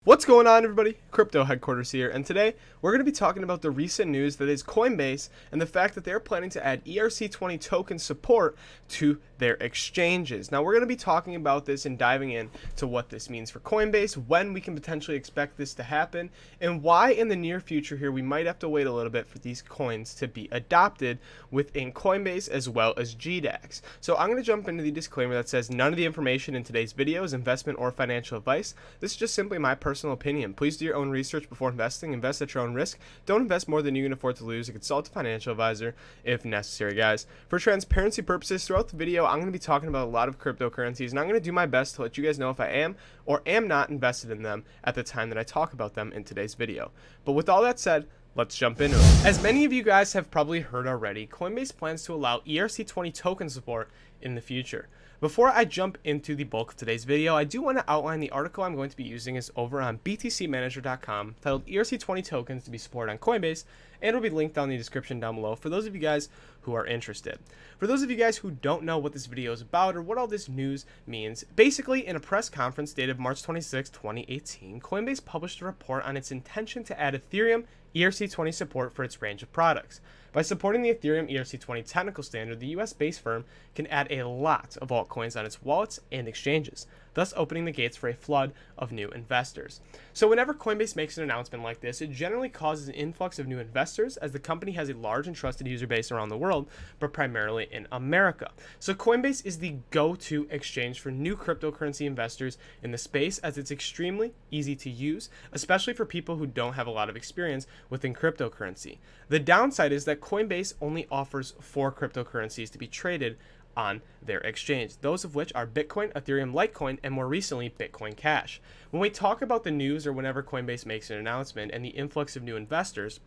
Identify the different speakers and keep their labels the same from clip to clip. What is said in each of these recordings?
Speaker 1: What's going on, everybody? Crypto Headquarters here, and today we're going to be talking about the recent news that is Coinbase and the fact that they're planning to add ERC20 token support to their exchanges. Now, we're going to be talking about this and diving in to what this means for Coinbase, when we can potentially expect this to happen, and why in the near future here we might have to wait a little bit for these coins to be adopted within Coinbase as well as GDAX. So I'm going to jump into the disclaimer that says none of the information in today's video is investment or financial advice. This is just simply my personal opinion. Please do your own research before investing. Invest at your own risk. Don't invest more than you can afford to lose. Consult a financial advisor if necessary, guys. For transparency purposes, throughout the video, I'm going to be talking about a lot of cryptocurrencies, and I'm going to do my best to let you guys know if I am or am not invested in them at the time that I talk about them in today's video. But with all that said, let's jump into it. As many of you guys have probably heard already, Coinbase plans to allow ERC20 token support in the future. Before I jump into the bulk of today's video, I do want to outline the article I'm going to be using is over on btcmanager.com, titled ERC20 tokens to be supported on Coinbase, and will be linked down in the description down below for those of you guys who are interested. For those of you guys who don't know what this video is about or what all this news means, basically in a press conference dated March 26, 2018, Coinbase published a report on its intention to add Ethereum ERC20 support for its range of products. By supporting the Ethereum ERC20 technical standard, the US-based firm can add a lot of altcoins on its wallets and exchanges, thus opening the gates for a flood of new investors. So whenever Coinbase makes an announcement like this, it generally causes an influx of new investors, as the company has a large and trusted user base around the world, but primarily in America. So Coinbase is the go-to exchange for new cryptocurrency investors in the space, as it's extremely easy to use, especially for people who don't have a lot of experience within cryptocurrency. The downside is that Coinbase only offers 4 cryptocurrencies to be traded on their exchange, those of which are Bitcoin, Ethereum, Litecoin, and more recently Bitcoin Cash. When we talk about the news or whenever Coinbase makes an announcement and the influx of new investors,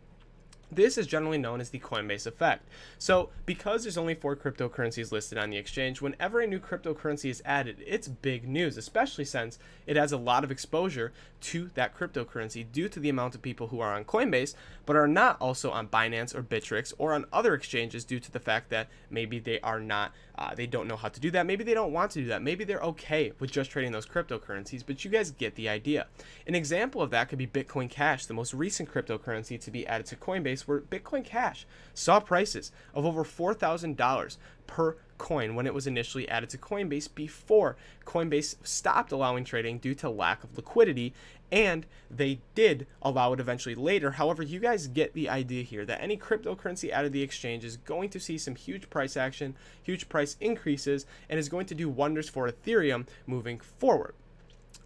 Speaker 1: this is generally known as the Coinbase effect. So because there's only 4 cryptocurrencies listed on the exchange, whenever a new cryptocurrency is added, it's big news, especially since it has a lot of exposure to that cryptocurrency due to the amount of people who are on Coinbase, but are not also on Binance or Bittrex or on other exchanges due to the fact that maybe they are not, they don't know how to do that. Maybe they don't want to do that. Maybe they're okay with just trading those cryptocurrencies, but you guys get the idea. An example of that could be Bitcoin Cash, the most recent cryptocurrency to be added to Coinbase, where Bitcoin Cash saw prices of over $4,000 per coin when it was initially added to Coinbase before Coinbase stopped allowing trading due to lack of liquidity, and they did allow it eventually later. However, you guys get the idea here that any cryptocurrency out of the exchange is going to see some huge price action, huge price increases, and is going to do wonders for Ethereum moving forward.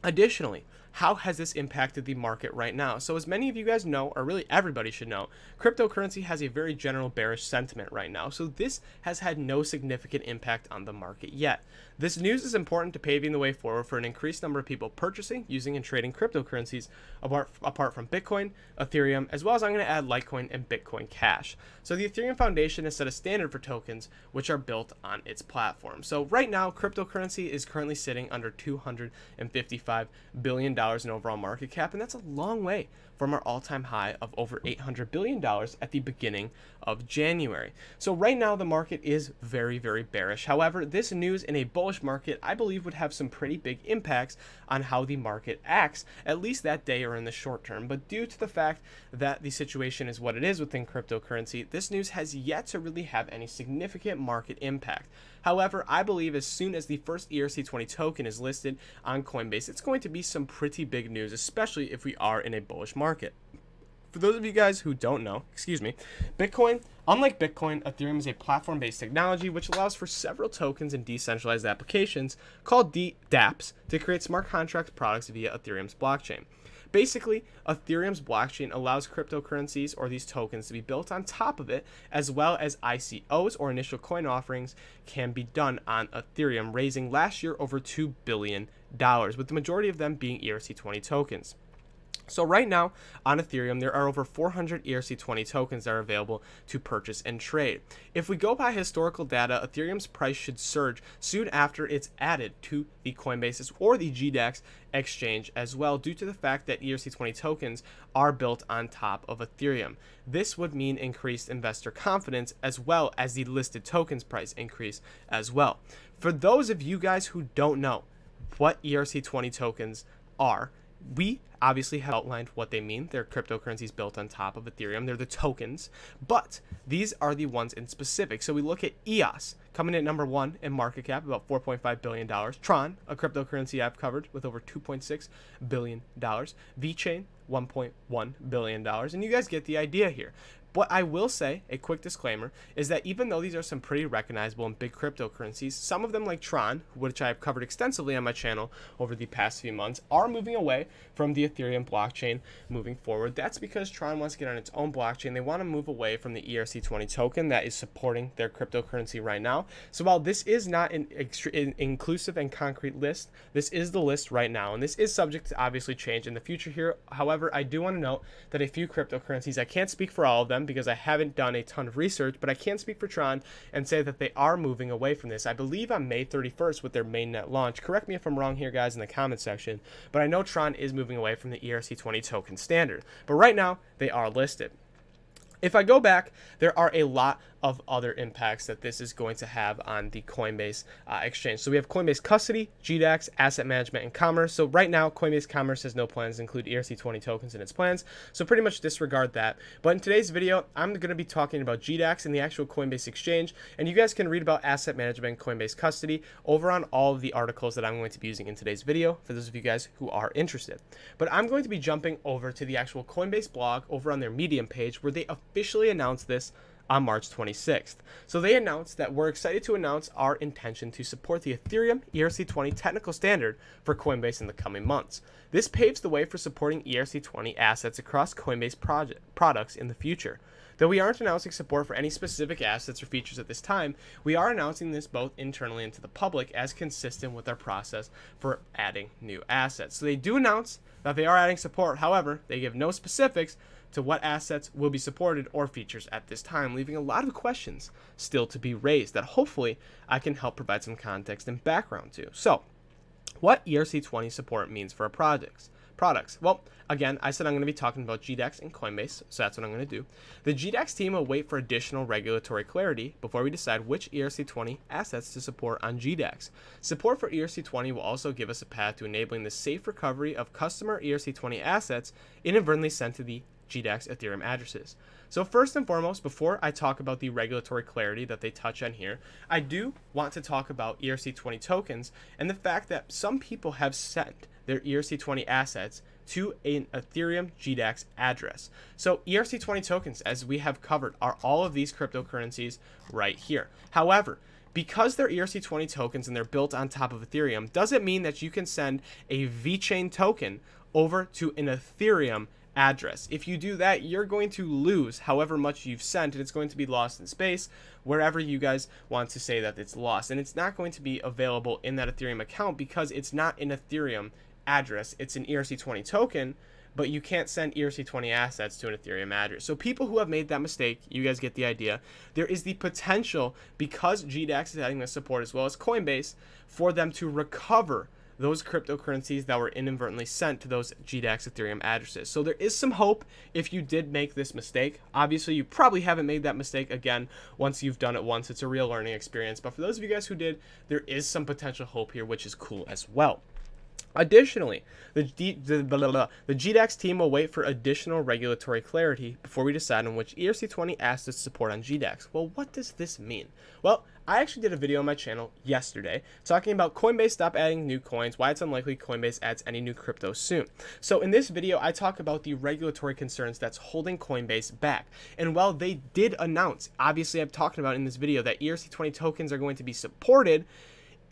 Speaker 1: Additionally, how has this impacted the market right now? So as many of you guys know, or really everybody should know, cryptocurrency has a very general bearish sentiment right now. So this has had no significant impact on the market yet. This news is important to paving the way forward for an increased number of people purchasing, using, and trading cryptocurrencies apart from Bitcoin, Ethereum, as well as I'm going to add Litecoin and Bitcoin Cash. So the Ethereum Foundation has set a standard for tokens which are built on its platform. So right now, cryptocurrency is currently sitting under $255 billion in overall market cap, and that's a long way from our all-time high of over $800 billion at the beginning of January. So right now the market is very, very bearish. However, this news in a bullish market, I believe, would have some pretty big impacts on how the market acts, at least that day or in the short term. But due to the fact that the situation is what it is within cryptocurrency, this news has yet to really have any significant market impact. However, I believe as soon as the first ERC20 token is listed on Coinbase, it's going to be some pretty big news, especially if we are in a bullish market. For those of you guys who don't know, unlike Bitcoin, Ethereum is a platform-based technology which allows for several tokens and decentralized applications called dApps to create smart contract products via Ethereum's blockchain. Basically, Ethereum's blockchain allows cryptocurrencies or these tokens to be built on top of it, as well as ICOs or initial coin offerings can be done on Ethereum, raising last year over $2 billion, with the majority of them being ERC20 tokens. So right now on Ethereum, there are over 400 ERC20 tokens that are available to purchase and trade. If we go by historical data, Ethereum's price should surge soon after it's added to the Coinbase or the GDAX exchange as well, due to the fact that ERC20 tokens are built on top of Ethereum. This would mean increased investor confidence as well as the listed tokens price increase as well. For those of you guys who don't know what ERC20 tokens are we obviously have outlined what they mean. They're cryptocurrencies built on top of Ethereum. They're the tokens, but these are the ones in specific. So we look at EOS coming in at number 1 in market cap, about $4.5 billion. Tron, a cryptocurrency I've covered, with over $2.6 billion. VeChain, $1.1 billion. And you guys get the idea here. What I will say, a quick disclaimer, is that even though these are some pretty recognizable and big cryptocurrencies, some of them like Tron, which I have covered extensively on my channel over the past few months, are moving away from the Ethereum blockchain moving forward. That's because Tron wants to get on its own blockchain. They want to move away from the ERC20 token that is supporting their cryptocurrency right now. So while this is not an inclusive and concrete list, this is the list right now, and this is subject to obviously change in the future here. However, I do want to note that a few cryptocurrencies, I can't speak for all of them because I haven't done a ton of research, but I can speak for Tron and say that they are moving away from this. I believe on May 31st with their mainnet launch. Correct me if I'm wrong here, guys, in the comment section, but I know Tron is moving away from the ERC20 token standard. But right now, they are listed. If I go back, there are a lot of other impacts that this is going to have on the Coinbase exchange. So we have Coinbase Custody, GDAX, Asset Management, and Commerce. So right now, Coinbase Commerce has no plans to include ERC20 tokens in its plans, so pretty much disregard that. But in today's video, I'm going to be talking about GDAX and the actual Coinbase exchange, and you guys can read about Asset Management and Coinbase Custody over on all of the articles that I'm going to be using in today's video for those of you guys who are interested. But I'm going to be jumping over to the actual Coinbase blog over on their Medium page where they officially announced this on March 26th. So they announced that we're excited to announce our intention to support the Ethereum ERC20 technical standard for Coinbase in the coming months. This paves the way for supporting ERC20 assets across Coinbase products in the future. Though we aren't announcing support for any specific assets or features at this time, we are announcing this both internally and to the public as consistent with our process for adding new assets. So they do announce that they are adding support. However, they give no specifics to what assets will be supported or features at this time, leaving a lot of questions still to be raised that hopefully I can help provide some context and background to. So, what ERC20 support means for our products. Well, again, I said I'm going to be talking about GDAX and Coinbase, so that's what I'm going to do. The GDAX team will wait for additional regulatory clarity before we decide which ERC20 assets to support on GDAX. Support for ERC20 will also give us a path to enabling the safe recovery of customer ERC20 assets inadvertently sent to the GDAX Ethereum addresses. So first and foremost, before I talk about the regulatory clarity that they touch on here, I do want to talk about ERC20 tokens and the fact that some people have sent their ERC20 assets to an Ethereum GDAX address. So ERC20 tokens, as we have covered, are all of these cryptocurrencies right here. However, because they're ERC20 tokens and they're built on top of Ethereum, doesn't mean that you can send a VeChain token over to an Ethereum address. If you do that, you're going to lose however much you've sent, and it's going to be lost in space wherever you guys want to say that it's lost, and it's not going to be available in that Ethereum account because it's not an Ethereum address. It's an ERC20 token, but you can't send ERC20 assets to an Ethereum address. So people who have made that mistake, you guys get the idea. There is the potential, because GDAX is adding this support as well as Coinbase, for them to recover those cryptocurrencies that were inadvertently sent to those GDAX Ethereum addresses. So there is some hope if you did make this mistake. Obviously, you probably haven't made that mistake again once you've done it once. It's a real learning experience. But for those of you guys who did, there is some potential hope here, which is cool as well. Additionally, the GDAX team will wait for additional regulatory clarity before we decide on which ERC20 assets to support on GDAX. Well, what does this mean? Well, I actually did a video on my channel yesterday talking about Coinbase stop adding new coins, why it's unlikely Coinbase adds any new crypto soon. So in this video, I talk about the regulatory concerns that's holding Coinbase back. And while they did announce, obviously I'm talking about in this video, that ERC20 tokens are going to be supported,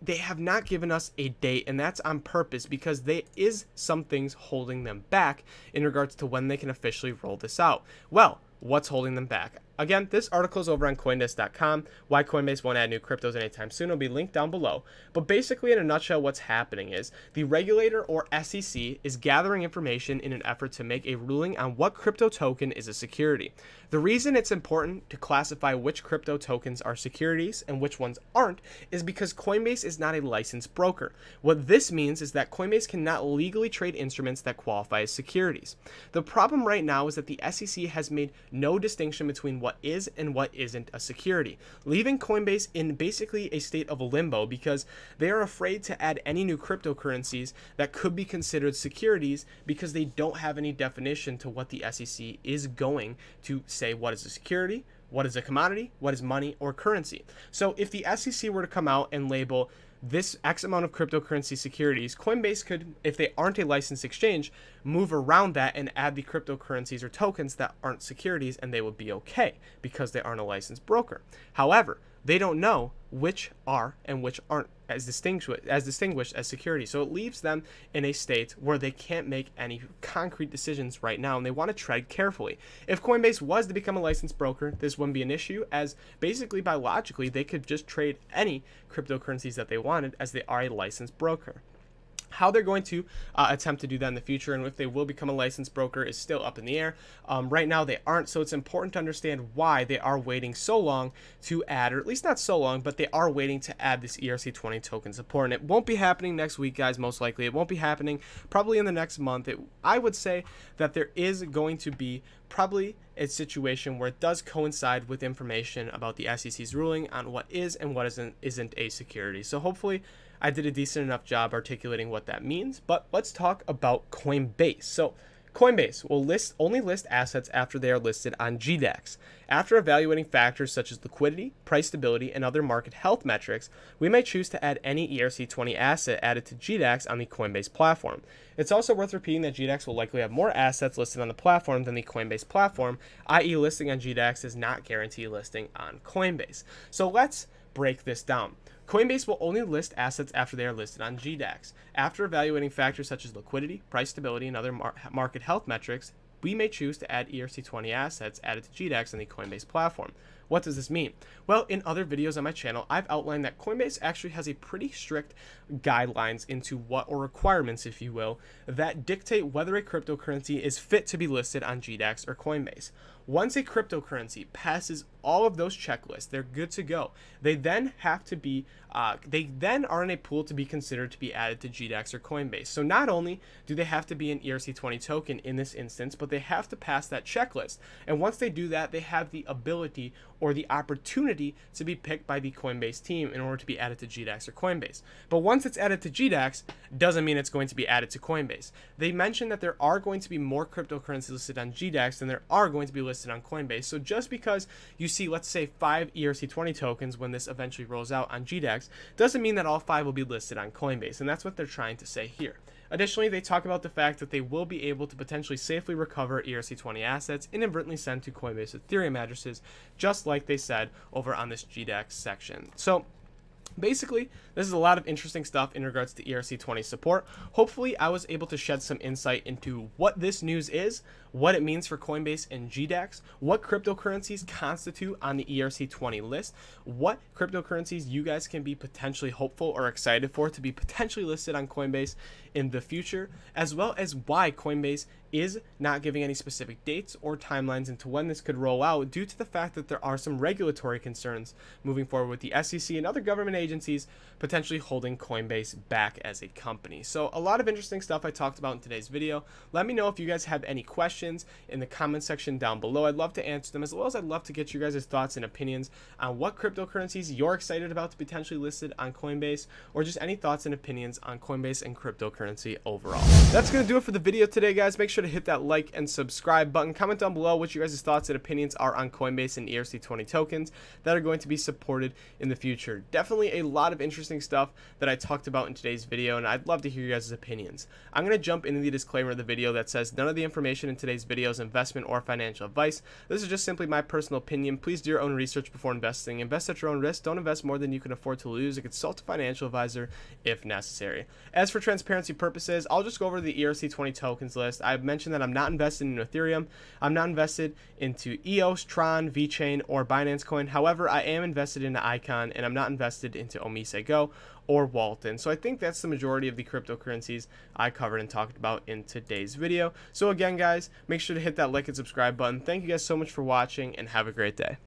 Speaker 1: they have not given us a date, and that's on purpose because there is some things holding them back in regards to when they can officially roll this out. Well, what's holding them back? Again, this article is over on Coindesk.com. Why Coinbase won't add new cryptos anytime soon will be linked down below. But basically, in a nutshell, what's happening is the regulator, or SEC, is gathering information in an effort to make a ruling on what crypto token is a security. The reason it's important to classify which crypto tokens are securities and which ones aren't is because Coinbase is not a licensed broker. What this means is that Coinbase cannot legally trade instruments that qualify as securities. The problem right now is that the SEC has made no distinction between what is and what isn't a security, leaving Coinbase in basically a state of limbo because they are afraid to add any new cryptocurrencies that could be considered securities because they don't have any definition to what the SEC is going to say what is a security, what is a commodity, what is money or currency. So if the SEC were to come out and label this X amount of cryptocurrency securities, Coinbase could, if they aren't a licensed exchange, move around that and add the cryptocurrencies or tokens that aren't securities, and they would be okay because they aren't a licensed broker. However, they don't know which are and which aren't as distinguished as securities. So it leaves them in a state where they can't make any concrete decisions right now, and they want to tread carefully. If Coinbase was to become a licensed broker, this wouldn't be an issue, as basically biologically they could just trade any cryptocurrencies that they wanted, as they are a licensed broker. How they're going to attempt to do that in the future, and if they will become a licensed broker, is still up in the air. Right now they aren't, so it's important to understand why they are waiting so long to add, or at least not so long, but they are waiting to add this ERC20 token support. And it won't be happening next week, guys, most likely. It won't be happening probably in the next month. I would say that there is going to be probably a situation where it does coincide with information about the SEC's ruling on what is and what isn't a security. So hopefully I did a decent enough job articulating what that means, but let's talk about Coinbase. So Coinbase will only list assets after they are listed on GDAX. After evaluating factors such as liquidity, price stability, and other market health metrics, we may choose to add any ERC20 asset added to GDAX on the Coinbase platform. It's also worth repeating that GDAX will likely have more assets listed on the platform than the Coinbase platform, i.e. listing on GDAX does not guarantee listing on Coinbase. So let's break this down. Coinbase will only list assets after they are listed on GDAX. After evaluating factors such as liquidity, price stability, and other market health metrics, we may choose to add ERC20 assets added to GDAX on the Coinbase platform. What does this mean? Well, in other videos on my channel, I've outlined that Coinbase actually has a pretty strict guidelines into what, or requirements, if you will, that dictate whether a cryptocurrency is fit to be listed on GDAX or Coinbase. Once a cryptocurrency passes all of those checklists, they're good to go. They then have to be, they then are in a pool to be considered to be added to GDAX or Coinbase. So not only do they have to be an ERC20 token in this instance, but they have to pass that checklist. And once they do that, they have the ability or the opportunity to be picked by the Coinbase team in order to be added to GDAX or Coinbase. But once it's added to GDAX, doesn't mean it's going to be added to Coinbase. They mentioned that there are going to be more cryptocurrencies listed on GDAX than there are going to be listed on Coinbase. So just because you see, let's say, 5 ERC20 tokens when this eventually rolls out on GDAX, doesn't mean that all 5 will be listed on Coinbase. And that's what they're trying to say here. Additionally, they talk about the fact that they will be able to potentially safely recover ERC20 assets inadvertently sent to Coinbase Ethereum addresses, just like they said over on this GDAX section. So basically, this is a lot of interesting stuff in regards to ERC20 support. Hopefully, I was able to shed some insight into what this news is, what it means for Coinbase and GDAX, what cryptocurrencies constitute on the ERC20 list, what cryptocurrencies you guys can be potentially hopeful or excited for to be potentially listed on Coinbase in the future, as well as why Coinbase is not giving any specific dates or timelines into when this could roll out due to the fact that there are some regulatory concerns moving forward with the SEC and other government agencies potentially holding Coinbase back as a company. So a lot of interesting stuff I talked about in today's video. Let me know if you guys have any questions in the comment section down below. I'd love to answer them, as well as I'd love to get you guys' thoughts and opinions on what cryptocurrencies you're excited about to potentially listed on Coinbase, or just any thoughts and opinions on Coinbase and cryptocurrency overall. That's going to do it for the video today, guys. Make sure to hit that like and subscribe button. Comment down below what you guys' thoughts and opinions are on Coinbase and ERC20 tokens that are going to be supported in the future. Definitely a lot of interesting stuff that I talked about in today's video, and I'd love to hear your guys' opinions. I'm going to jump into the disclaimer of the video that says none of the information in today's video is investment or financial advice. This is just simply my personal opinion. Please do your own research before investing. Invest at your own risk. Don't invest more than you can afford to lose. Consult a financial advisor if necessary. As for transparency purposes, I'll just go over the ERC20 tokens list. I've mentioned that I'm not invested in Ethereum. I'm not invested into EOS, Tron, VeChain, or Binance Coin. However, I am invested in Icon, and I'm not invested into Omise Go or Walton. So I think that's the majority of the cryptocurrencies I covered and talked about in today's video. So again, guys, make sure to hit that like and subscribe button. Thank you guys so much for watching, and have a great day.